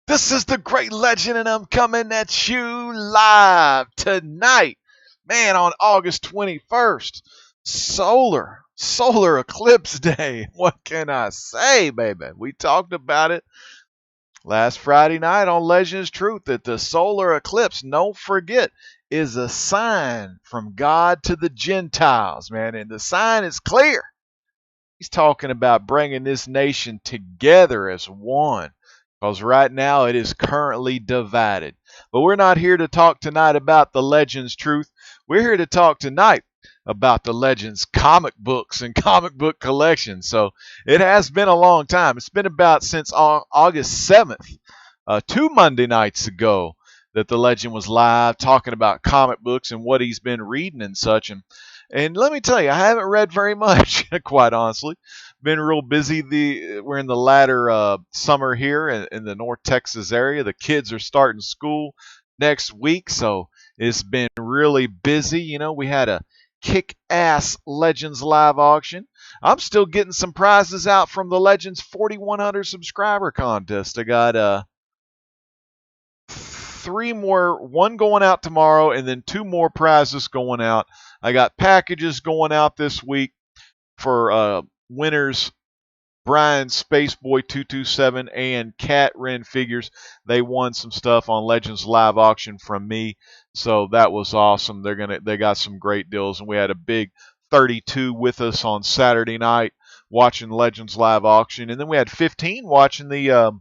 This is the Great Legend, and I'm coming at you live tonight, man, on August 21st. Solar eclipse day. What can I say, baby? We talked about it last Friday night on Legends Truth that the solar eclipse, don't forget, is a sign from God to the Gentiles, man, and the sign is clear. He's talking about bringing this nation together as one because right now it is currently divided. But we're not here to talk tonight about the Legends Truth. We're here to talk tonight about the Legends comic books and comic book collections. So it has been a long time. It's been about since August 7th, 2 Monday nights ago, that the Legend was live talking about comic books and what he's been reading and such. And let me tell you, I haven't read very much, quite honestly. Been real busy. We're in the latter summer here in the North Texas area. The kids are starting school next week, so it's been really busy. You know, we had a kick-ass Legends live auction. I'm still getting some prizes out from the Legends 4,100 subscriber contest. I got three more, one going out tomorrow, and then two more prizes going out. I got packages going out this week for winners Brian Spaceboy 227 and Cat Ren figures. They won some stuff on Legends live auction from me, so that was awesome. They got some great deals, and we had a big 32 with us on Saturday night watching Legends live auction, and then we had 15 watching the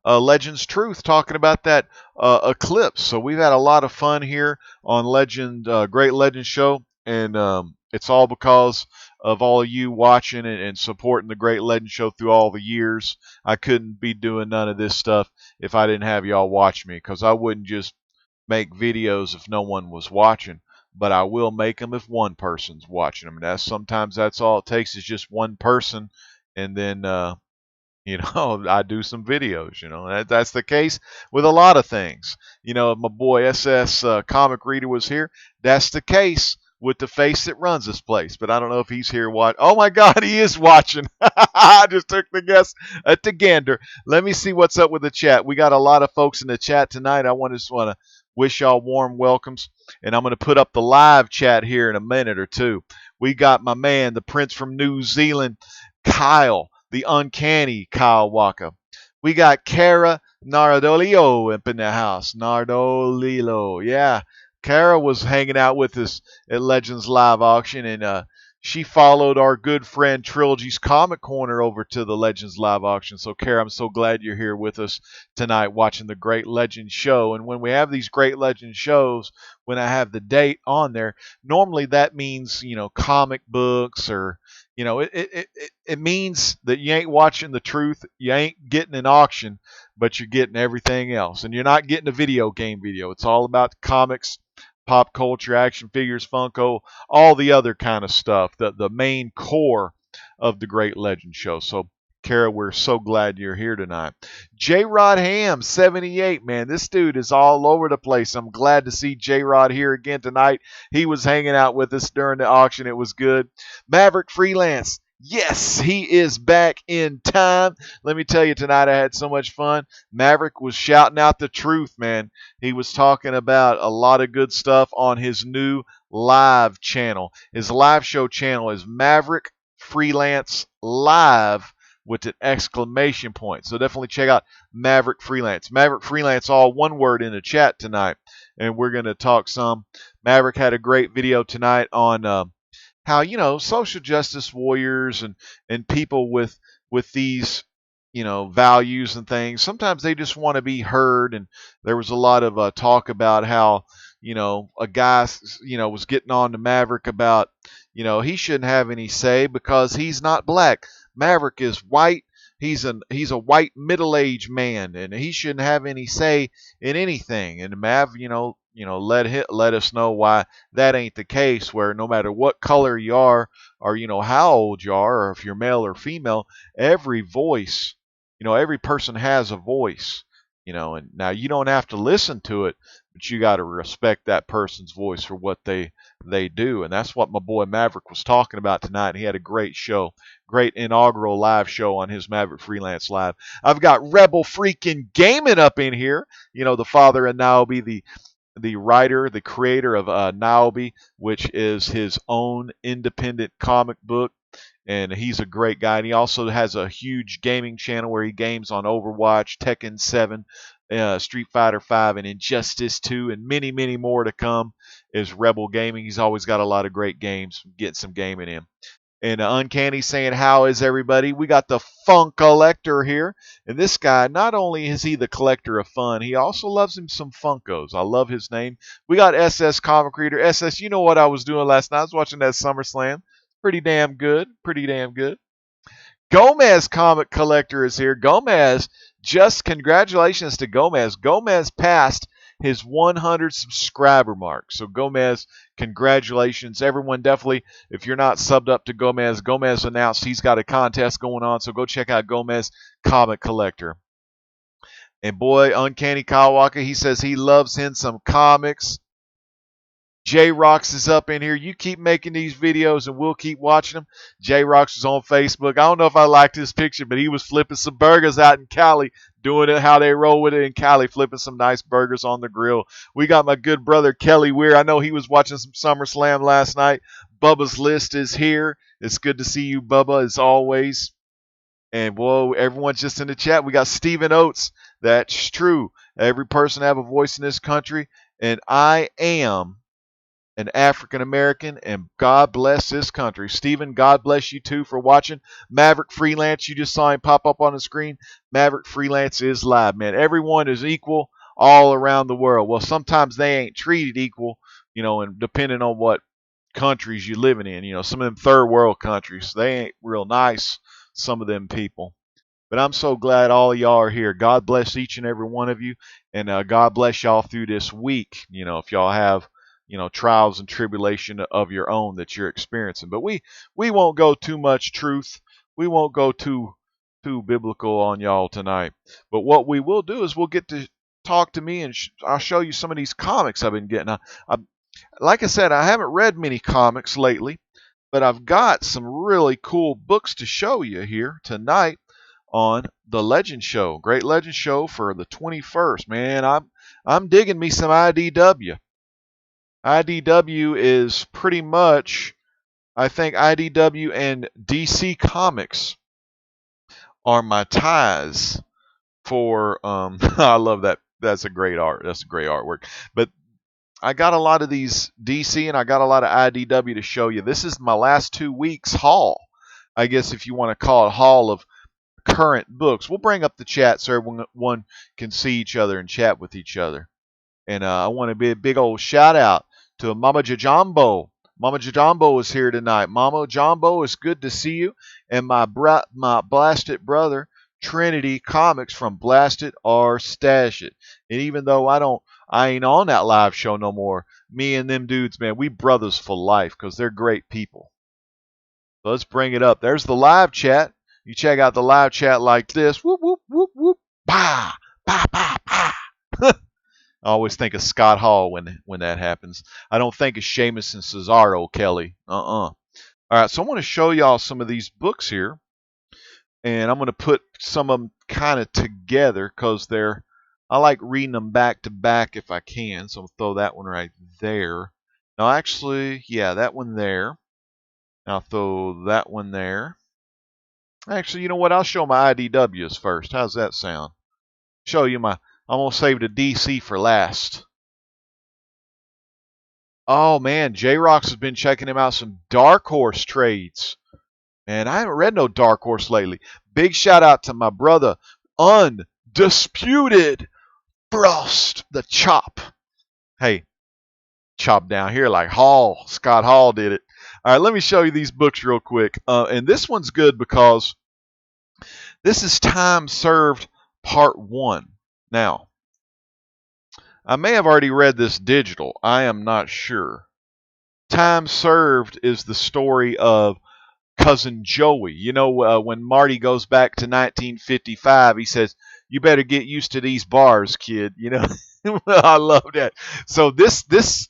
Legends Truth talking about that eclipse. So we've had a lot of fun here on Great Legend Show, and it's all because of all of you watching and supporting the Great Legend Show through all the years. I couldn't be doing none of this stuff if I didn't have y'all watch me, because I wouldn't just make videos if no one was watching, but I will make them if one person's watching them. And sometimes that's all it takes, is just one person, and then I do some videos. That's the case with a lot of things. If my boy SS Comic Reader was here, that's the case with the face that runs this place. But I don't know if he's here watching. Oh my God, he is watching. I just took the guess at the gander. Let me see what's up with the chat. We got a lot of folks in the chat tonight. I just want to wish y'all warm welcomes, and I'm going to put up the live chat here in a minute or two. We got my man, the Prince from New Zealand, Kyle, the uncanny Kyle Walker. We got Kara Nardolio up in the house. Nardolilo. Yeah. Kara was hanging out with us at Legends Live Auction, and she followed our good friend Trilogy's Comic Corner over to the Legends Live Auction. So, Kara, I'm so glad you're here with us tonight watching the Great Legend Show. And when we have these Great Legend shows, when I have the date on there, normally that means, comic books, or it means that you ain't watching the truth, you ain't getting an auction, but you're getting everything else. And you're not getting a video game video. It's all about comics, pop culture, action figures, Funko, all the other kind of stuff, the main core of the Great Legend Show. So, Kara, we're so glad you're here tonight. J-Rod Ham, 78, man, this dude is all over the place. I'm glad to see J-Rod here again tonight. He was hanging out with us during the auction. It was good. Maverick Freelance, yes, he is back in time. Let me tell you, tonight I had so much fun. Maverick was shouting out the truth, man. He was talking about a lot of good stuff on his new live channel. His live show channel is Maverick Freelance Live with an exclamation point. So definitely check out Maverick Freelance. Maverick Freelance, all one word in the chat tonight. And we're going to talk some. Maverick had a great video tonight on how, social justice warriors and people with these, values and things, sometimes they just want to be heard. And there was a lot of talk about how, a guy, was getting on to Maverick about, he shouldn't have any say because he's not black. Maverick is white. He's a white middle-aged man, and he shouldn't have any say in anything. And Mav, let us know why that ain't the case, where no matter what color you are, or how old you are, or if you're male or female, every voice, every person has a voice. And now you don't have to listen to it, but you got to respect that person's voice for what they do. And that's what my boy Maverick was talking about tonight. He had a great show, great inaugural live show on his Maverick Freelance Live. I've got Rebel freaking Gaming up in here. The father of Naobi, the writer, the creator of Naobi, which is his own independent comic book. And he's a great guy. And he also has a huge gaming channel where he games on Overwatch, Tekken 7, Street Fighter 5, and Injustice 2, and many, many more to come. Is Rebel Gaming. He's always got a lot of great games. Getting some gaming in. And Uncanny saying, how is everybody? We got the Fun Collector here. And this guy, not only is he the collector of fun, he also loves him some Funkos. I love his name. We got SS Comic Reader. SS, you know what I was doing last night? I was watching that SummerSlam. Pretty damn good. Pretty damn good. Gomez Comic Collector is here. Gomez, just congratulations to Gomez. Gomez passed his 100 subscriber mark. So Gomez, congratulations. Everyone definitely, if you're not subbed up to Gomez, Gomez announced he's got a contest going on. So go check out Gomez Comic Collector. And boy, Uncanny Kawaka, he says he loves him some comics. J-Rox is up in here. You keep making these videos and we'll keep watching them. J-Rox is on Facebook. I don't know if I liked his picture, but he was flipping some burgers out in Cali, doing it how they roll with it in Cali, flipping some nice burgers on the grill. We got my good brother Kelly Weir. I know he was watching some SummerSlam last night. Bubba's List is here. It's good to see you, Bubba, as always. And whoa, everyone's just in the chat. We got Stephen Oates. That's true. Every person have a voice in this country, and I am an African American, and God bless this country. Stephen, God bless you too for watching. Maverick Freelance, you just saw him pop up on the screen. Maverick Freelance is live, man. Everyone is equal all around the world. Well, sometimes they ain't treated equal, and depending on what countries you're living in. Some of them third world countries, they ain't real nice, some of them people. But I'm so glad all of y'all are here. God bless each and every one of you, and God bless y'all through this week. If y'all have trials and tribulation of your own that you're experiencing. But we won't go too much truth. We won't go too biblical on y'all tonight. But what we will do is we'll get to talk to me, and I'll show you some of these comics I've been getting. Like I said, I haven't read many comics lately, but I've got some really cool books to show you here tonight on the Legend Show. Great Legend Show for the 21st. Man, I'm digging me some IDW. IDW is pretty much, I think IDW and DC Comics are my ties for, I love that. That's a great art. That's a great artwork. But I got a lot of these DC and I got a lot of IDW to show you. This is my last 2 weeks haul, I guess, if you want to call it haul of current books. We'll bring up the chat so everyone can see each other and chat with each other. And I want to be a big old shout out to Mama Jajambo. Mama Jajambo is here tonight. Mama Jumbo, it's good to see you. And my blasted brother, Trinity Comics from Blasted or Stash It. And even though I ain't on that live show no more, me and them dudes, man, we brothers for life because they're great people. So let's bring it up. There's the live chat. You check out the live chat like this. Whoop, whoop, whoop, whoop. Bah, bah, bah, bah. I always think of Scott Hall when that happens. I don't think of Sheamus and Cesaro, Kelly. All right, so I want to show y'all some of these books here. And I'm going to put some of them kind of together because I like reading them back to back if I can. So I'll throw that one right there. Now, actually, yeah, that one there. I'll throw that one there. Actually, you know what? I'll show my IDWs first. How's that sound? Show you I'm going to save the DC for last. Oh, man. J-Rox has been checking him out some Dark Horse trades. Man, I haven't read no Dark Horse lately. Big shout out to my brother, Undisputed Frost the Chop. Hey, chop down here like Hall. Scott Hall did it. All right, let me show you these books real quick. And this one's good because this is Time Served Part 1. Now, I may have already read this digital. I am not sure. Time Served is the story of Cousin Joey. When Marty goes back to 1955, he says, you better get used to these bars, kid. You know, I love that. So this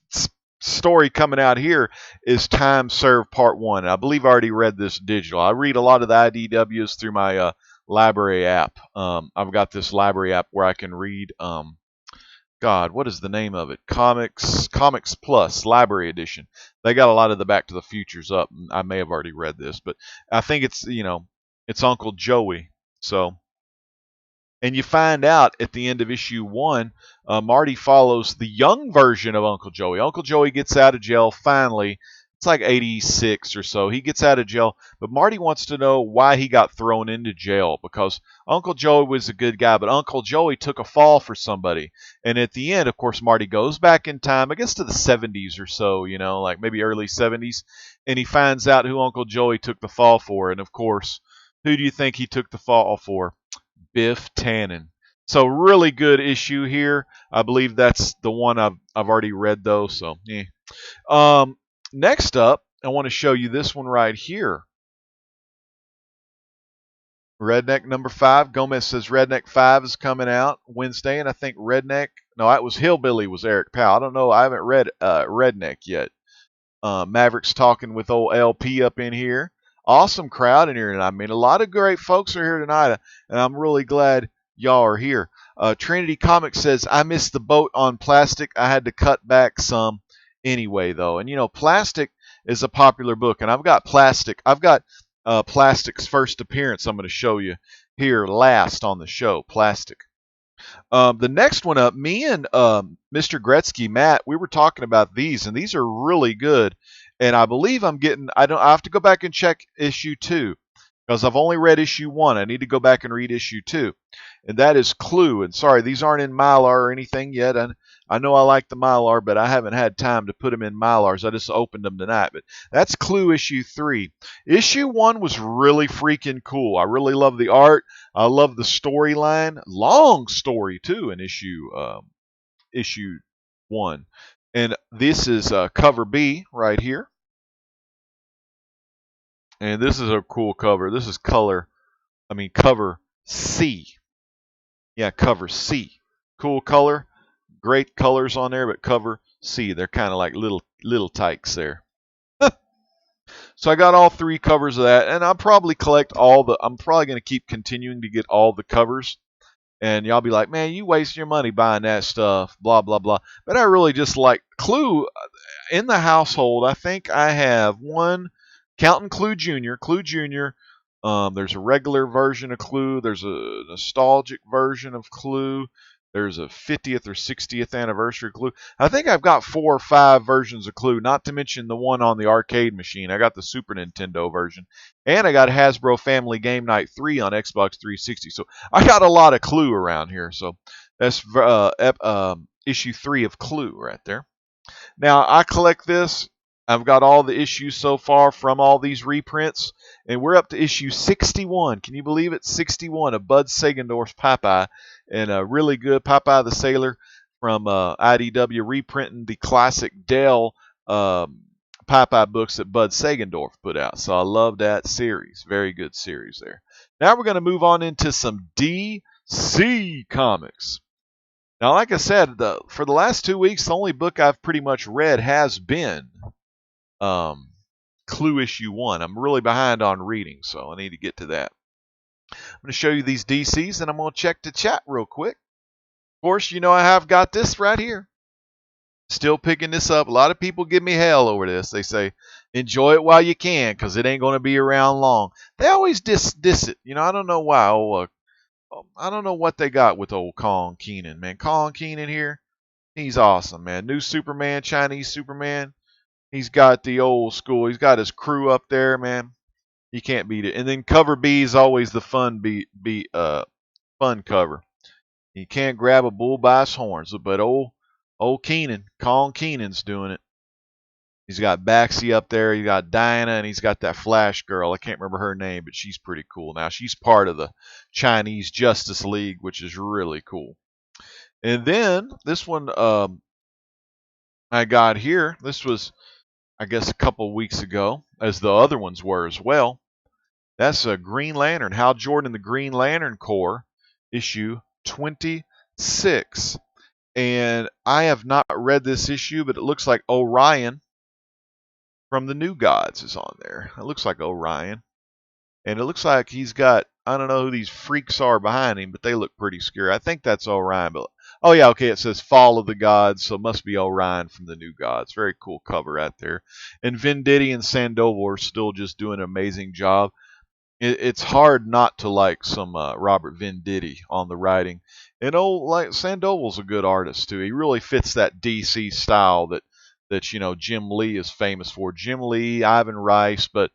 story coming out here is Time Served Part 1. I believe I already read this digital. I read a lot of the IDWs through my library app. I've got this library app where I can read. God, what is the name of it? Comics Plus Library Edition. They got a lot of the Back to the Futures up. I may have already read this, but I think it's Uncle Joey. So, and you find out at the end of issue 1, Marty follows the young version of Uncle Joey. Uncle Joey gets out of jail finally. It's like 86 or so. He gets out of jail, but Marty wants to know why he got thrown into jail, because Uncle Joey was a good guy, but Uncle Joey took a fall for somebody. And at the end, of course, Marty goes back in time, I guess to the 70s or so, like maybe early 70s, and he finds out who Uncle Joey took the fall for. And of course, who do you think he took the fall for? Biff Tannen. So really good issue here. I believe that's the one I've already read though. So next up, I want to show you this one right here. Redneck number 5. Gomez says Redneck 5 is coming out Wednesday, and I think it was Hillbilly was Eric Powell. I don't know. I haven't read Redneck yet. Mavericks talking with old LP up in here. Awesome crowd in here tonight. I mean, a lot of great folks are here tonight, and I'm really glad y'all are here. Trinity Comics says, I missed the boat on Plastic. I had to cut back some anyway, though. And, Plastic is a popular book, and I've got Plastic. I've got Plastic's first appearance I'm going to show you here last on the show, Plastic. The next one up, me and Mr. Gretzky, Matt, we were talking about these, and these are really good. And I believe I have to go back and check issue 2 because I've only read issue 1. I need to go back and read issue 2. And that is Clue. And sorry, these aren't in Mylar or anything yet. And I know I like the Mylar, but I haven't had time to put them in Mylars. I just opened them tonight. But that's Clue issue 3. Issue 1 was really freaking cool. I really love the art. I love the storyline. Long story, too, in issue 1. And this is cover B right here. And this is a cool cover. This is cover C. Yeah, cover C. Cool color. Great colors on there, but cover C. They're kind of like little tykes there. So I got all 3 covers of that, and I'll probably collect I'm probably going to keep continuing to get all the covers. And y'all be like, man, you waste your money buying that stuff, blah, blah, blah. But I really just like Clue in the household. I think I have one, counting Clue Jr. There's a regular version of Clue. There's a nostalgic version of Clue. There's a 50th or 60th anniversary Clue. I think I've got 4 or 5 versions of Clue, not to mention the one on the arcade machine. I got the Super Nintendo version. And I got Hasbro Family Game Night 3 on Xbox 360. So I got a lot of Clue around here. So that's issue 3 of Clue right there. Now, I collect this. I've got all the issues so far from all these reprints, and we're up to issue 61. Can you believe it? 61 of Bud Sagendorf's Popeye, and a really good Popeye the Sailor from IDW reprinting the classic Dell Popeye books that Bud Sagendorf put out. So I love that series. Very good series there. Now we're going to move on into some DC comics. Now, like I said, for the last 2 weeks, the only book I've pretty much read has been Clue issue 1. I'm really behind on reading, so I need to get to that. I'm going to show you these DCs, and I'm going to check the chat real quick. Of course, I have got this right here. Still picking this up. A lot of people give me hell over this. They say, enjoy it while you can, because it ain't going to be around long. They always diss it. I don't know why. I don't know what they got with old Kong Keenan, man. Kong Keenan here, he's awesome, man. New Superman, Chinese Superman. He's got the old school. He's got his crew up there, man. You can't beat it. And then cover B is always the fun fun cover. You can't grab a bull by his horns, but old Keenan, Kong Keenan's doing it. He's got Baxi up there. He's got Diana, and he's got that Flash girl. I can't remember her name, but she's pretty cool. Now, she's part of the Chinese Justice League, which is really cool. And then this one I got here. This was, I guess, a couple weeks ago, as the other ones were as well. That's a Green Lantern, Hal Jordan and the Green Lantern Corps, issue 26. And I have not read this issue, but it looks like Orion from the New Gods is on there. It looks like Orion. And it looks like he's got, I don't know who these freaks are behind him, but they look pretty scary. I think that's Orion. But, oh, yeah, okay, it says Fall of the Gods, so it must be Orion from the New Gods. Very cool cover out there. And Venditti and Sandoval are still just doing an amazing job. It's hard not to like some Robert Venditti on the writing. And like Sandoval's a good artist too. He really fits that DC style that Jim Lee is famous for. Jim Lee, Ivan Rice, but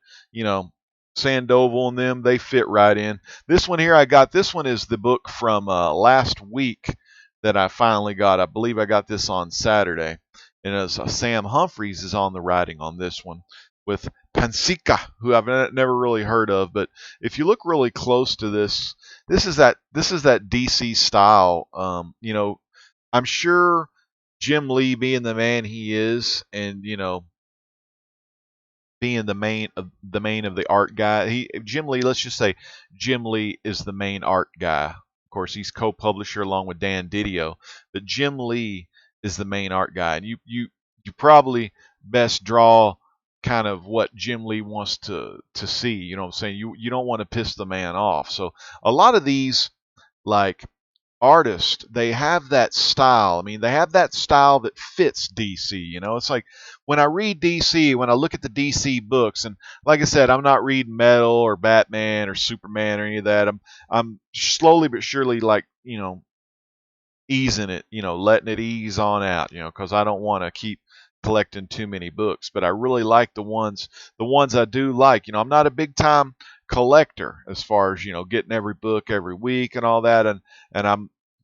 Sandoval and them, they fit right in. This one here, this one is the book from last week that I finally got. I believe I got this on Saturday. And as Sam Humphries is on the writing on this one with Pansika, who I've never really heard of, but if you look really close to this is that DC style. I'm sure Jim Lee, being the man he is, and being the main of the art guy, Jim Lee, let's just say Jim Lee is the main art guy. Of course, he's co-publisher along with Dan Didio, but Jim Lee is the main art guy, and you probably best draw kind of what Jim Lee wants to see. You know what I'm saying? You don't want to piss the man off. So a lot of these like artists, they have that style. I mean, they have that style that fits DC. It's like when I read DC, when I look at the DC books, and like I said, I'm not reading Metal or Batman or Superman or any of that. I'm slowly but surely easing it, letting it ease on out, because I don't want to keep collecting too many books. But I really like the ones I do like. I'm not a big time collector as far as getting every book every week and all that, and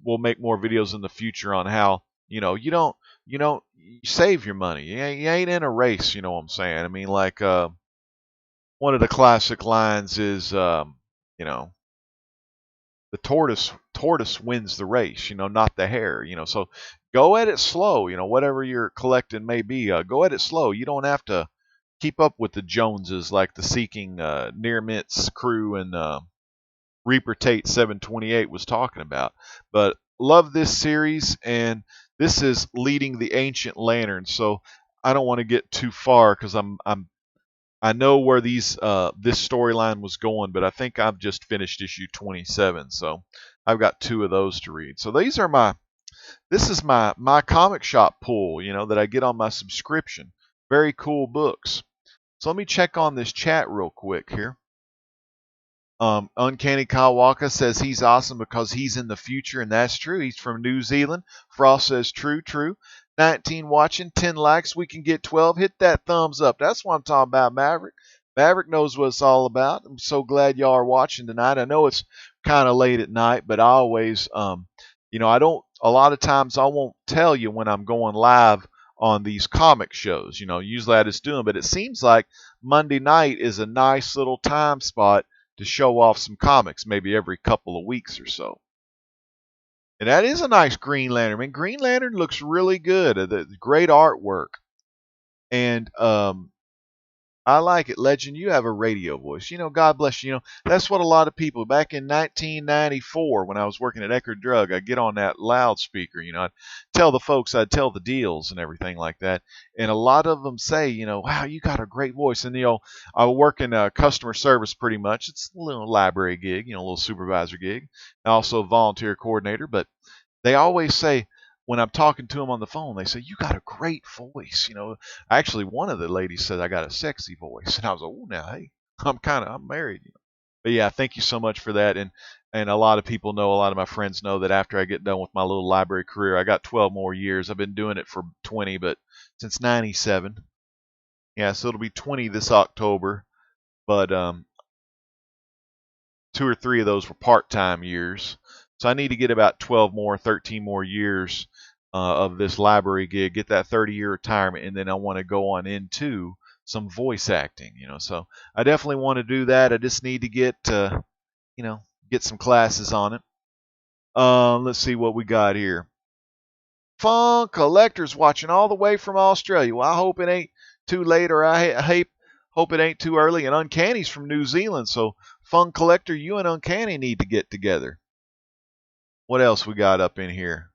we'll make more videos in the future on how you don't you save your money. You ain't in a race. You know what I'm saying? I mean, like one of the classic lines is the tortoise wins the race, not the hare. So go at it slow. Whatever you're collecting may be, go at it slow. You don't have to keep up with the Joneses like the Seeking Near Mint's crew and Reaper Tate 728 was talking about. But love this series, and this is Leading the Ancient Lantern. So I don't want to get too far because I know where this storyline was going, but I think I've just finished issue 27, so I've got 2 of those to read. So this is my comic shop pull, that I get on my subscription. Very cool books. So let me check on this chat real quick here. Uncanny Kawaka says he's awesome because he's in the future, and that's true. He's from New Zealand. Frost says true. 19 watching, 10 likes. We can get 12. Hit that thumbs up. That's what I'm talking about, Maverick. Maverick knows what it's all about. I'm so glad y'all are watching tonight. I know it's kind of late at night, but I always, a lot of times I won't tell you when I'm going live on these comic shows. Usually I just do them, but it seems like Monday night is a nice little time spot to show off some comics, maybe every couple of weeks or so. And that is a nice Green Lantern. I mean, Green Lantern looks really good. Great artwork. And I like it. Legend, you have a radio voice. God bless you. That's what a lot of people, back in 1994 when I was working at Eckerd Drug, I'd get on that loudspeaker. I'd tell the folks, I'd tell the deals and everything like that. And a lot of them say, wow, you got a great voice. And, I work in customer service pretty much. It's a little library gig, a little supervisor gig. Also a volunteer coordinator. But they always say, when I'm talking to them on the phone, they say, you got a great voice. Actually, one of the ladies said I got a sexy voice. And I was like, oh, now, hey, I'm married. But yeah, thank you so much for that. And a lot of people know, a lot of my friends know that after I get done with my little library career, I got 12 more years. I've been doing it for 20, but since 97. Yeah, so it'll be 20 this October. But 2 or 3 of those were part-time years. So I need to get about 12 more, 13 more years of this library gig, get that 30-year retirement, and then I want to go on into some voice acting, So I definitely want to do that. I just need to get some classes on it. Let's see what we got here. Fun Collectors watching all the way from Australia. Well, I hope it ain't too late, or I hope it ain't too early. And Uncanny's from New Zealand, so Fun Collector, you and Uncanny need to get together. What else we got up in here?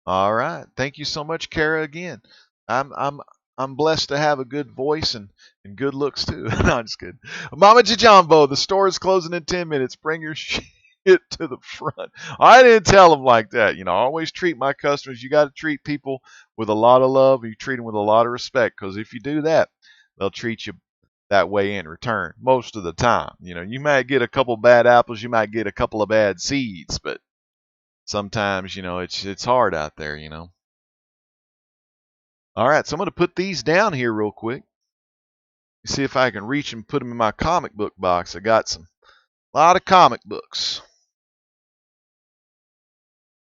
All right. Thank you so much, Kara. Again, I'm I'm I'm blessed to have a good voice and good looks too. No, I'm just kidding. Mama Jajambo, the store is closing in 10 minutes. Bring your shit to the front. I didn't tell them like that. I always treat my customers. You got to treat people with a lot of love. You treat them with a lot of respect, because if you do that, they'll treat you that way in return most of the time. You might get a couple bad apples, you might get a couple of bad seeds, but sometimes, it's hard out there. All right, so I'm going to put these down here real quick. See if I can reach and put them in my comic book box. I got a lot of comic books.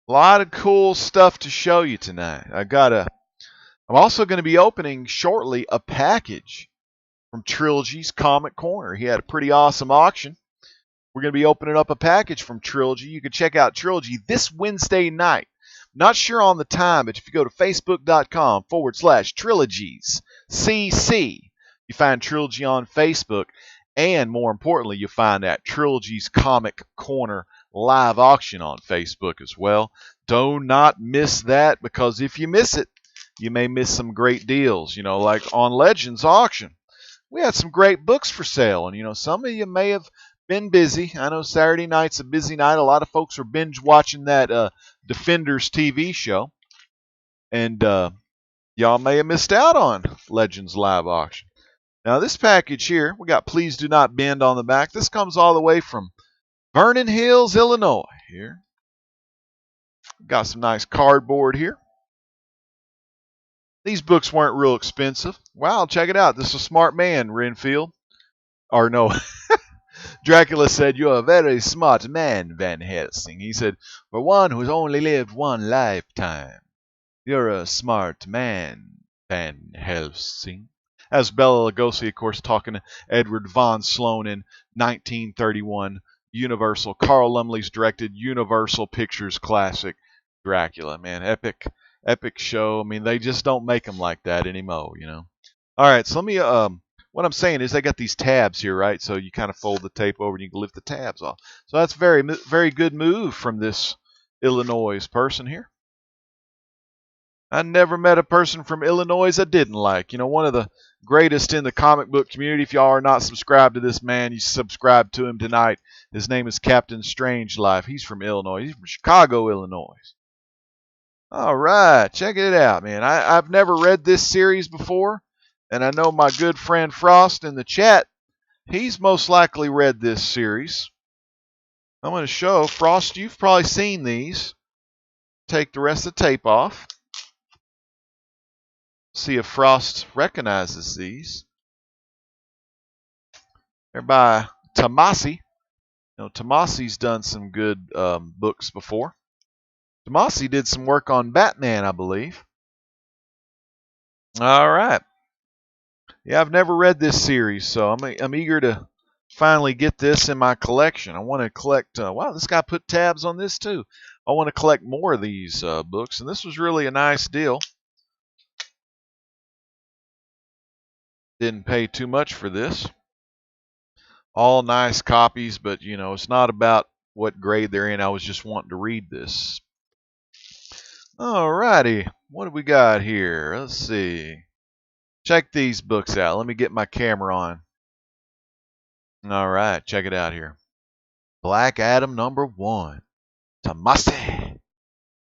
A lot of cool stuff to show you tonight. I'm also going to be opening shortly a package from Trilogy's Comic Corner. He had a pretty awesome auction. We're going to be opening up a package from Trilogy. You can check out Trilogy this Wednesday night. Not sure on the time, but if you go to facebook.com/Trilogies CC, you find Trilogy on Facebook, and more importantly, you find that Trilogy's Comic Corner live auction on Facebook as well. Do not miss that, because if you miss it, you may miss some great deals. Like on Legends auction, we had some great books for sale, and some of you may have been busy. I know Saturday night's a busy night. A lot of folks are binge watching that Defenders TV show, and y'all may have missed out on Legends live auction. Now this package here, we got Please Do Not Bend on the back. This comes all the way from Vernon Hills, Illinois. Here, got some nice cardboard here. These books weren't real expensive. Wow, check it out. This is a smart man, Renfield. Or no, Dracula said, "You're a very smart man, Van Helsing." He said, "For one who's only lived one lifetime, you're a smart man, Van Helsing." As Bela Lugosi, of course, talking to Edward von Sloan in 1931, Universal. Carl Lumbly's directed Universal Pictures classic Dracula. Man, epic show. I mean, they just don't make them like that anymore, All right, so let me what I'm saying is they got these tabs here, right? So you kind of fold the tape over and you can lift the tabs off. So that's very, very good move from this Illinois person here. I never met a person from Illinois I didn't like. One of the greatest in the comic book community. If y'all are not subscribed to this man, you subscribe to him tonight. His name is Captain Strangelove. He's from Illinois. He's from Chicago, Illinois. All right, check it out, man. I've never read this series before. And I know my good friend Frost in the chat, he's most likely read this series. I'm going to show Frost, you've probably seen these. Take the rest of the tape off. See if Frost recognizes these. They're by Tomasi. Tomasi's done some good books before. Tomasi did some work on Batman, I believe. All right. Yeah, I've never read this series, so I'm eager to finally get this in my collection. I want to collect. Wow, this guy put tabs on this too. I want to collect more of these books, and this was really a nice deal. Didn't pay too much for this. All nice copies, but it's not about what grade they're in. I was just wanting to read this. All righty, what do we got here? Let's see. Check these books out. Let me get my camera on. All right, check it out here. Black Adam #1. Tomasi.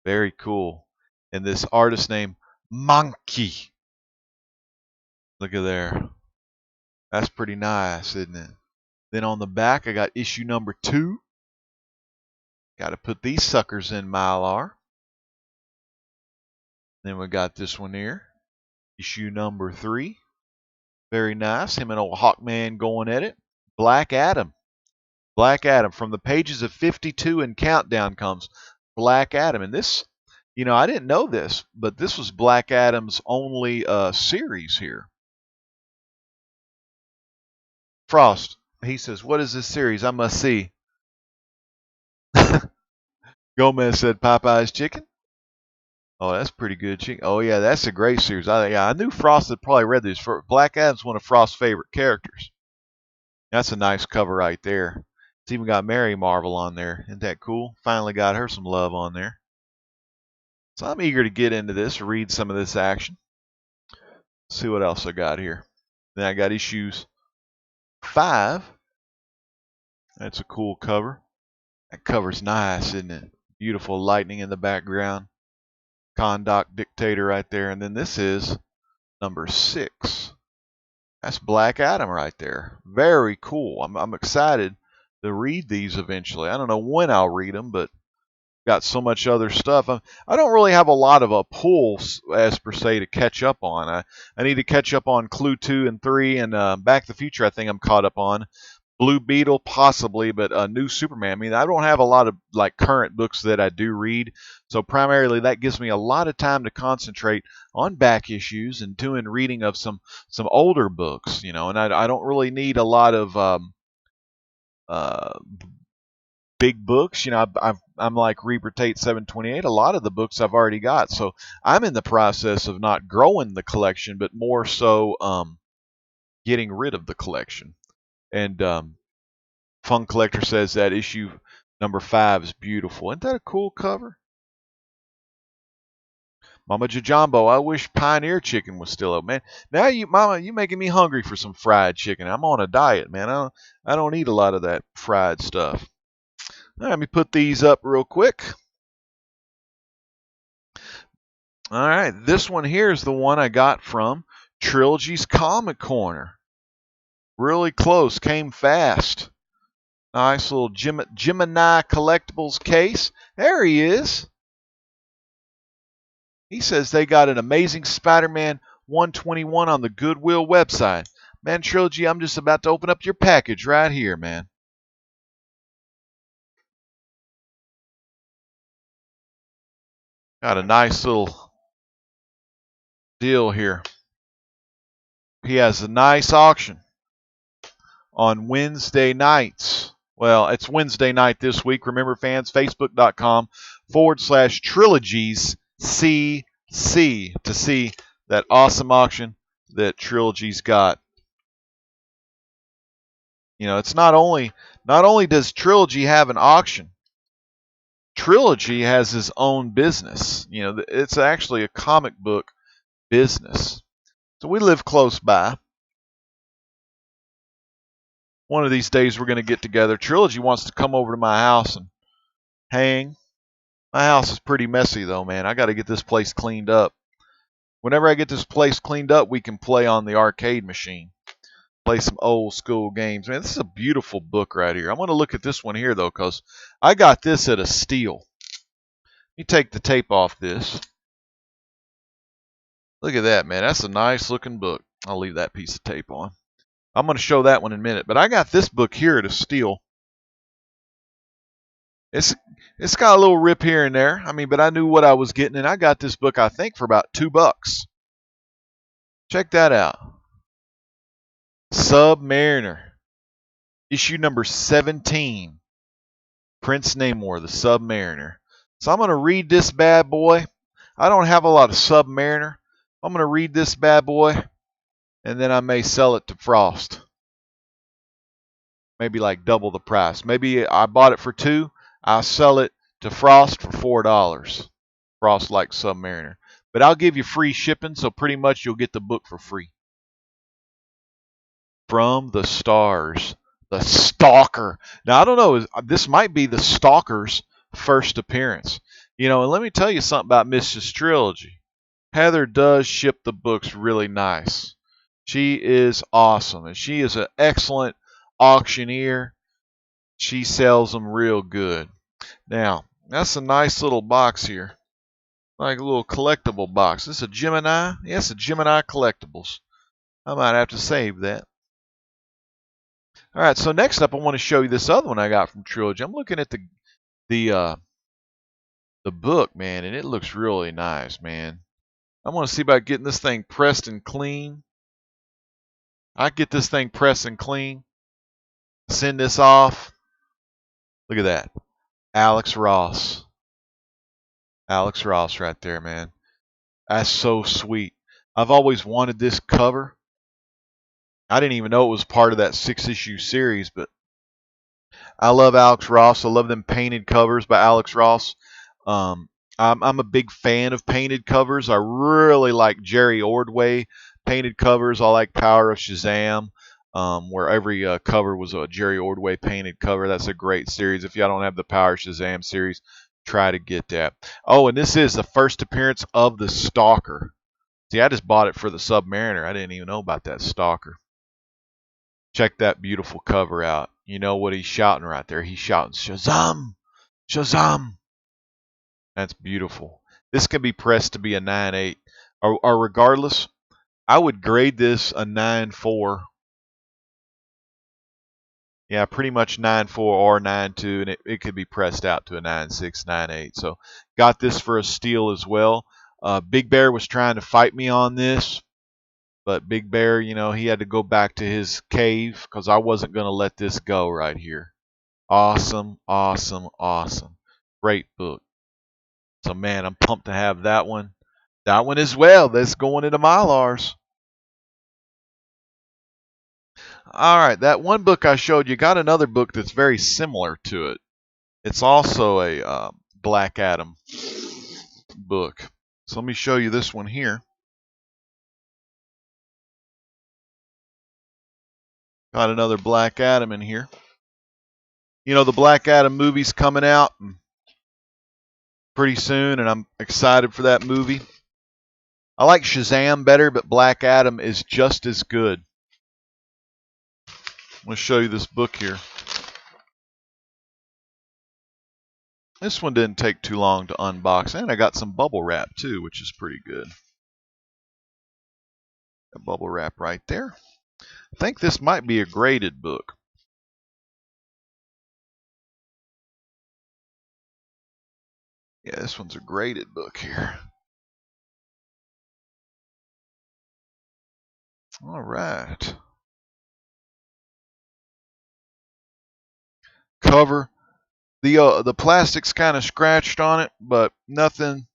Very cool. And this artist named Monkey. Look at there. That's pretty nice, isn't it? Then on the back, I got issue #2. Got to put these suckers in Mylar. Then we got this one here. Issue #3. Very nice. Him and old Hawkman going at it. Black Adam. Black Adam. From the pages of 52 and Countdown comes Black Adam. And this, I didn't know this, but this was Black Adam's only series here. Frost, he says, "What is this series? I must see." Gomez said, "Popeye's Chicken." Oh, that's pretty good chicken. Oh, yeah, that's a great series. I knew Frost had probably read these. Black Adam's one of Frost's favorite characters. That's a nice cover right there. It's even got Mary Marvel on there. Isn't that cool? Finally got her some love on there. So I'm eager to get into this, read some of this action. See what else I got here. Then I got issues 5. That's a cool cover. That cover's nice, isn't it? Beautiful lightning in the background. Kondak Dictator right there. And then this is number 6. That's Black Adam right there. Very cool. I'm excited to read these eventually. I don't know when I'll read them, but got so much other stuff. I don't really have a lot of a pull as per se to catch up on. I need to catch up on Clue 2 and 3 and Back to the Future. I think I'm caught up on. Blue Beetle possibly, but New Superman. I mean, I don't have a lot of like current books that I do read, so primarily that gives me a lot of time to concentrate on back issues and doing reading of some older books, you know. And I don't really need a lot of big books, you know. I'm like Reaper Tate 728. A lot of the books I've already got, so I'm in the process of not growing the collection, but more so getting rid of the collection. And Fun Collector says that issue number 5 is beautiful. Isn't that a cool cover? Mama Jajambo, I wish Pioneer Chicken was still up, man. Now Mama, you making me hungry for some fried chicken. I'm on a diet, man. I don't eat a lot of that fried stuff. All right, let me put these up real quick. All right, this one here is the one I got from Trilogy's Comic Corner. Really close, came fast. Nice little Gemini Collectibles case. There he is. He says they got an Amazing Spider-Man 121 on the Goodwill website. Man, Trilogy, I'm just about to open up your package right here, man. Got a nice little deal here. He has a nice auction on Wednesday nights. Well, it's Wednesday night this week. Remember, fans, facebook.com/trilogies CC to see that awesome auction that Trilogy's got. You know, it's not only does Trilogy have an auction, Trilogy has his own business. You know, it's actually a comic book business. So we live close by. One of these days we're going to get together. Trilogy wants to come over to my house and hang. My house is pretty messy though, man. I got to get this place cleaned up. Whenever I get this place cleaned up, we can play on the arcade machine. Play some old school games. Man, this is a beautiful book right here. I'm going to look at this one here though, because I got this at a steal. Let me take the tape off this. Look at that, man. That's a nice looking book. I'll leave that piece of tape on. I'm going to show that one in a minute. But I got this book here at a steal. It's got a little rip here and there. I mean, but I knew what I was getting, and I got this book, I think, for about $2. Check that out. Submariner. Issue number 17. Prince Namor, the Submariner. So I'm going to read this bad boy. I don't have a lot of Submariner. I'm going to read this bad boy, and then I may sell it to Frost. Maybe like double the price. Maybe I bought it for $2. I'll sell it to Frost for $4. Frost likes Submariner. But I'll give you free shipping, so pretty much you'll get the book for free. From the Stars. The Stalker. Now, I don't know. This might be the Stalker's first appearance. You know, and let me tell you something about Mrs. Trilogy. Heather does ship the books really nice. She is awesome, and she is an excellent auctioneer. She sells them real good. Now, that's a nice little box here. Like a little collectible box. This is a Gemini? Yes, a Gemini Collectibles. I might have to save that. All right, so next up I want to show you this other one I got from Trilogy. I'm looking at the book, man, and it looks really nice, man. I want to see about getting this thing pressed and clean. I get this thing pressed and clean. Send this off. Look at that. Alex Ross. Alex Ross right there, man. That's so sweet. I've always wanted this cover. I didn't even know it was part of that 6-issue series, but I love Alex Ross. I love them painted covers by Alex Ross. Um, I'm a big fan of painted covers. I really like Jerry Ordway painted covers. I like Power of Shazam, where every cover was a Jerry Ordway painted cover. That's a great series. If y'all don't have the Power of Shazam series, try to get that. Oh, and this is the first appearance of the Stalker. See, I just bought it for the Submariner. I didn't even know about that Stalker. Check that beautiful cover out. You know what he's shouting right there? He's shouting, Shazam! Shazam! That's beautiful. This can be pressed to be a 9.8. Or regardless, I would grade this a 9.4. Yeah, pretty much 9.4 or 9.2, and it could be pressed out to a 9.6, 9.8. So got this for a steal as well. Big Bear was trying to fight me on this, but Big Bear, you know, he had to go back to his cave because I wasn't going to let this go right here. Awesome, awesome, awesome. Great book. So, man, I'm pumped to have that one. That one as well. That's going into Mylars. All right, that one book I showed you got another book that's very similar to it. It's also a Black Adam book. So let me show you this one here. Got another Black Adam in here. You know, the Black Adam movie's coming out pretty soon, and I'm excited for that movie. I like Shazam better, but Black Adam is just as good. I'm going to show you this book here. This one didn't take too long to unbox, and I got some bubble wrap too, which is pretty good. A bubble wrap right there. I think this might be a graded book. Yeah, this one's a graded book here. All right. Cover. The plastic's kind of scratched on it, but nothing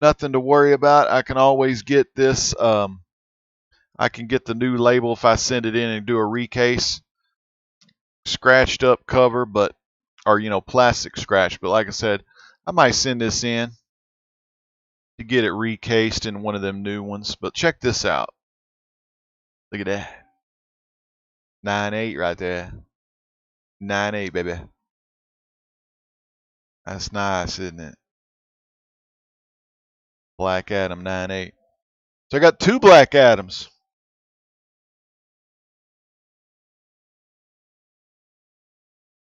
to worry about. I can always get this. I can get the new label if I send it in and do a recase. Scratched up cover, but or plastic scratch. But like I said, I might send this in to get it recased in one of them new ones. But check this out. Look at that. 9.8 right there. 9.8, baby. That's nice, isn't it? Black Adam 9.8. So I got two Black Adams.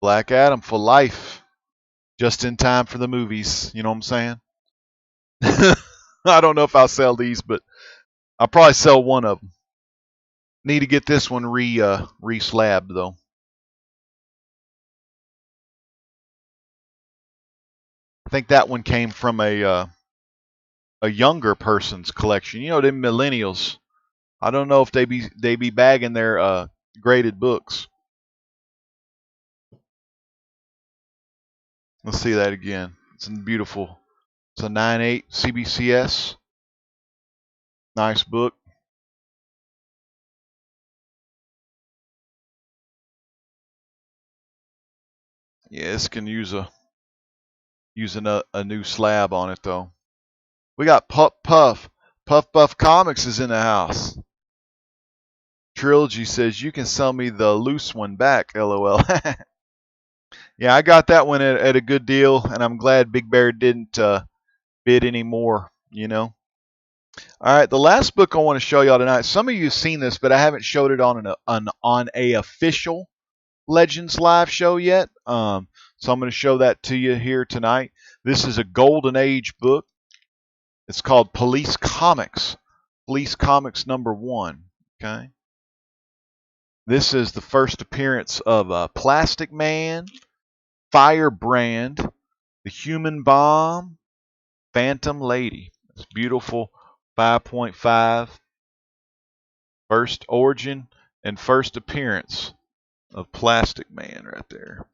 Black Adam for life. Just in time for the movies. You know what I'm saying? I don't know if I'll sell these, but I'll probably sell one of them. Need to get this one re-slabbed though. I think that one came from a younger person's collection. You know, them millennials. I don't know if they be bagging their graded books. Let's see that again. It's beautiful. It's a 9.8 CBCS. Nice book. Yeah, this can use a new slab on it though. We got Puff Buff Comics is in the house. Trilogy says you can sell me the loose one back. LOL. Yeah, I got that one at a good deal, and I'm glad Big Bear didn't bid any more. You know. All right, the last book I want to show y'all tonight. Some of you have seen this, but I haven't showed it on on a official Legends live show yet. So I'm going to show that to you here tonight. This is a Golden Age book. It's called Police Comics. Police Comics #1. Okay. This is the first appearance of Plastic Man, Firebrand, the Human Bomb, Phantom Lady. It's beautiful. 5.5. First origin and first appearance of Plastic Man right there.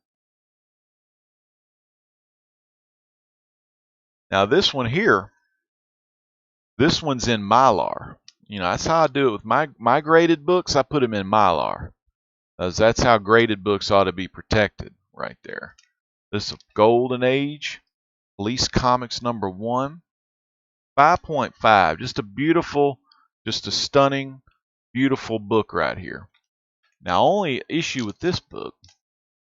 Now this one here, this one's in Mylar. You know, that's how I do it with my graded books. I put them in Mylar. That's how graded books ought to be protected. right there. This is Golden Age, Police Comics #1, 5.5. Just a beautiful, just a stunning, beautiful book right here. Now, only issue with this book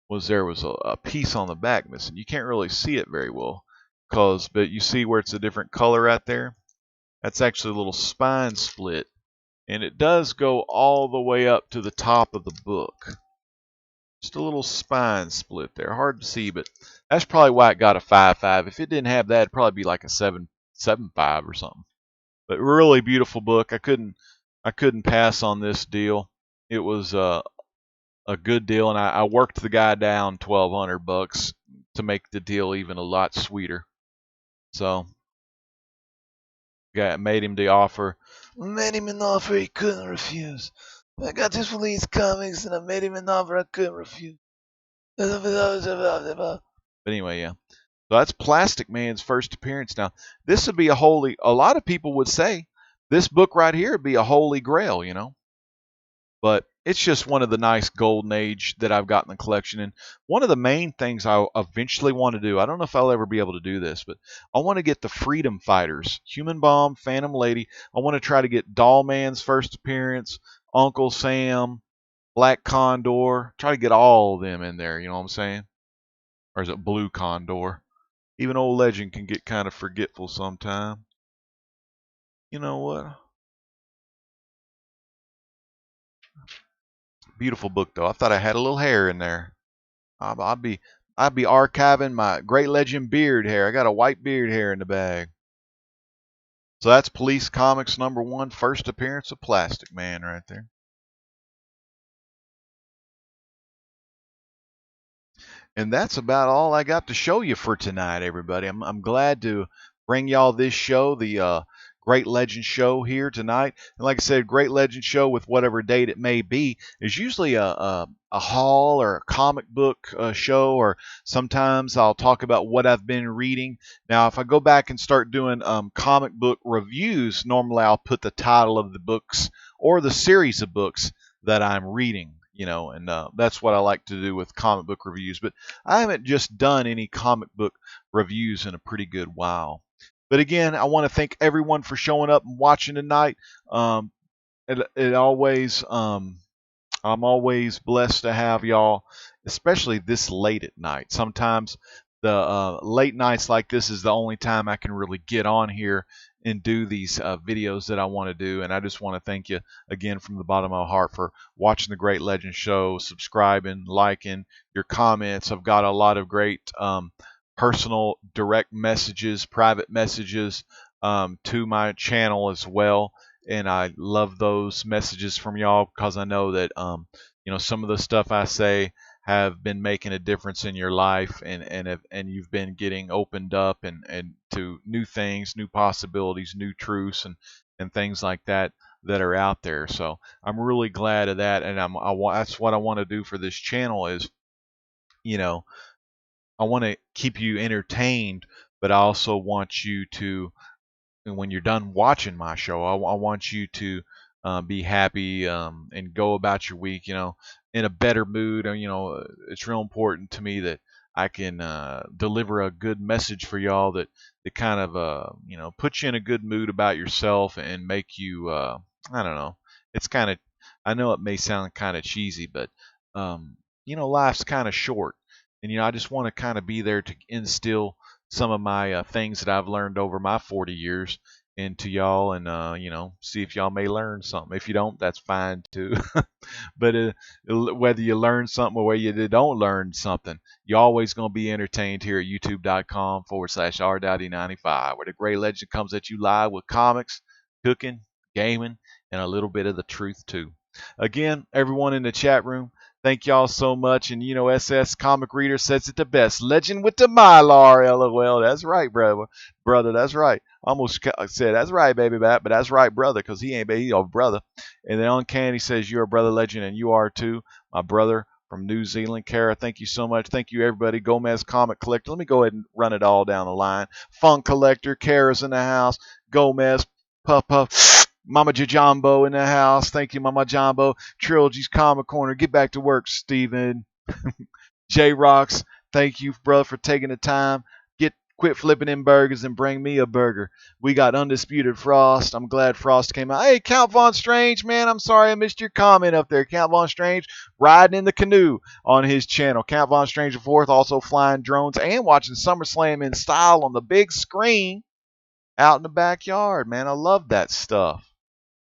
was there was a piece on the back missing. You can't really see it very well, but you see where it's a different color right there? That's actually a little spine split, and it does go all the way up to the top of the book. Just a little spine split there. Hard to see, but that's probably why it got a 5.5. If it didn't have that, it'd probably be like a 7.5 or something. But really beautiful book. I couldn't pass on this deal. It was a good deal, and I worked the guy down $1,200 to make the deal even a lot sweeter. So, made him the offer. Made him an offer he couldn't refuse. I got this from these comics, and I made him an offer I couldn't refuse. But anyway, yeah. So that's Plastic Man's first appearance. Now, this would be a lot of people would say this book right here would be a holy grail, you know. But it's just one of the nice Golden Age that I've got in the collection. And one of the main things I eventually want to do, I don't know if I'll ever be able to do this, but I want to get the Freedom Fighters, Human Bomb, Phantom Lady. I want to try to get Doll Man's first appearance, Uncle Sam, Black Condor. Try to get all of them in there, you know what I'm saying? Or is it Blue Condor? Even old Legend can get kind of forgetful sometime. You know what? Beautiful book though. I thought I had a little hair in there. I'd be archiving my Great Legend beard hair. I got a white beard hair in the bag. So that's Police Comics #1, first appearance of Plastic Man right there. And that's about all I got to show you for tonight, everybody. I'm glad to bring y'all this show, the Great Legend show here tonight. And like I said, Great Legend show with whatever date it may be is usually a haul or a comic book show, or sometimes I'll talk about what I've been reading. Now, if I go back and start doing comic book reviews, normally I'll put the title of the books or the series of books that I'm reading. You know, and that's what I like to do with comic book reviews. But I haven't just done any comic book reviews in a pretty good while. But again, I want to thank everyone for showing up and watching tonight. It always, I'm always blessed to have y'all, especially this late at night. Sometimes the late nights like this is the only time I can really get on here and do these videos that I want to do. And I just want to thank you again from the bottom of my heart for watching the Great Legend show, subscribing, liking, your comments. I've got a lot of great personal direct messages, private messages to my channel as well. And I love those messages from y'all because I know that you know, some of the stuff I say have been making a difference in your life, and you've been getting opened up and to new things, new possibilities, new truths, and things like that are out there. So I'm really glad of that, and that's what I want to do for this channel is, you know, I want to keep you entertained, but I also want you to, and when you're done watching my show, I want you to be happy and go about your week, you know, in a better mood. You know, it's real important to me that I can deliver a good message for y'all that kind of you know, put you in a good mood about yourself and make you I don't know. It's kind of, I know it may sound kind of cheesy, but you know, life's kind of short, and you know, I just want to kind of be there to instill some of my things that I've learned over my 40 years into y'all, and you know, see if y'all may learn something. If you don't, that's fine too. But whether you learn something or whether you don't learn something, you're always going to be entertained here at youtube.com/rdowdy95, where the Great Legend comes at you live with comics, cooking, gaming, and a little bit of the truth too. Again, everyone in the chat room, thank y'all so much. And you know, SS Comic Reader says it the best. Legend with the Mylar, LOL. That's right, brother. Brother, that's right. Almost said that's right, baby, but that's right, brother, because he ain't baby, he's a brother. And then Uncanny says you're a brother legend, and you are too, my brother from New Zealand. Kara, thank you so much. Thank you, everybody. Gomez Comic Collector. Let me go ahead and run it all down the line. Funk Collector, Kara's in the house. Gomez, Puff Puff. Mama Jajambo in the house. Thank you, Mama Jumbo. Trilogy's Comic Corner. Get back to work, Steven. J-Rocks, thank you, brother, for taking the time. Quit flipping in burgers and bring me a burger. We got Undisputed Frost. I'm glad Frost came out. Hey, Count Von Strange, man, I'm sorry I missed your comment up there. Count Von Strange riding in the canoe on his channel. Count Von Strange the Fourth also flying drones and watching SummerSlam in style on the big screen out in the backyard, man. I love that stuff.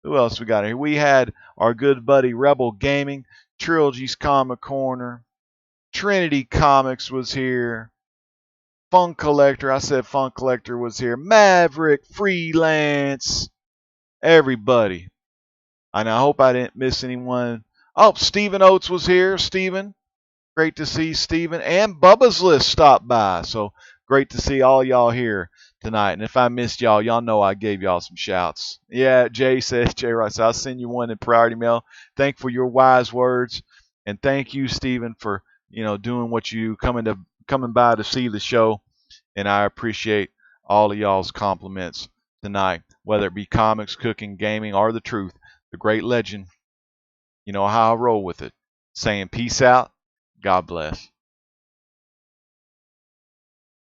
Who else we got here? We had our good buddy Rebel Gaming, Trilogy's Comic Corner, Trinity Comics was here. Fun Collector, I said Fun Collector was here. Maverick, Freelance, everybody. And I hope I didn't miss anyone. Oh, Stephen Oates was here. Stephen, great to see Stephen. And Bubba's List stopped by. So great to see all y'all here tonight. And if I missed y'all, y'all know I gave y'all some shouts. Yeah, Jay says, Jay Rice, I'll send you one in priority mail. Thank for your wise words. And thank you, Stephen, for doing what you coming by to see the show, and I appreciate all of y'all's compliments tonight, whether it be comics, cooking, gaming, or the truth. The great legend, you know how I roll with it. Saying peace out, God bless.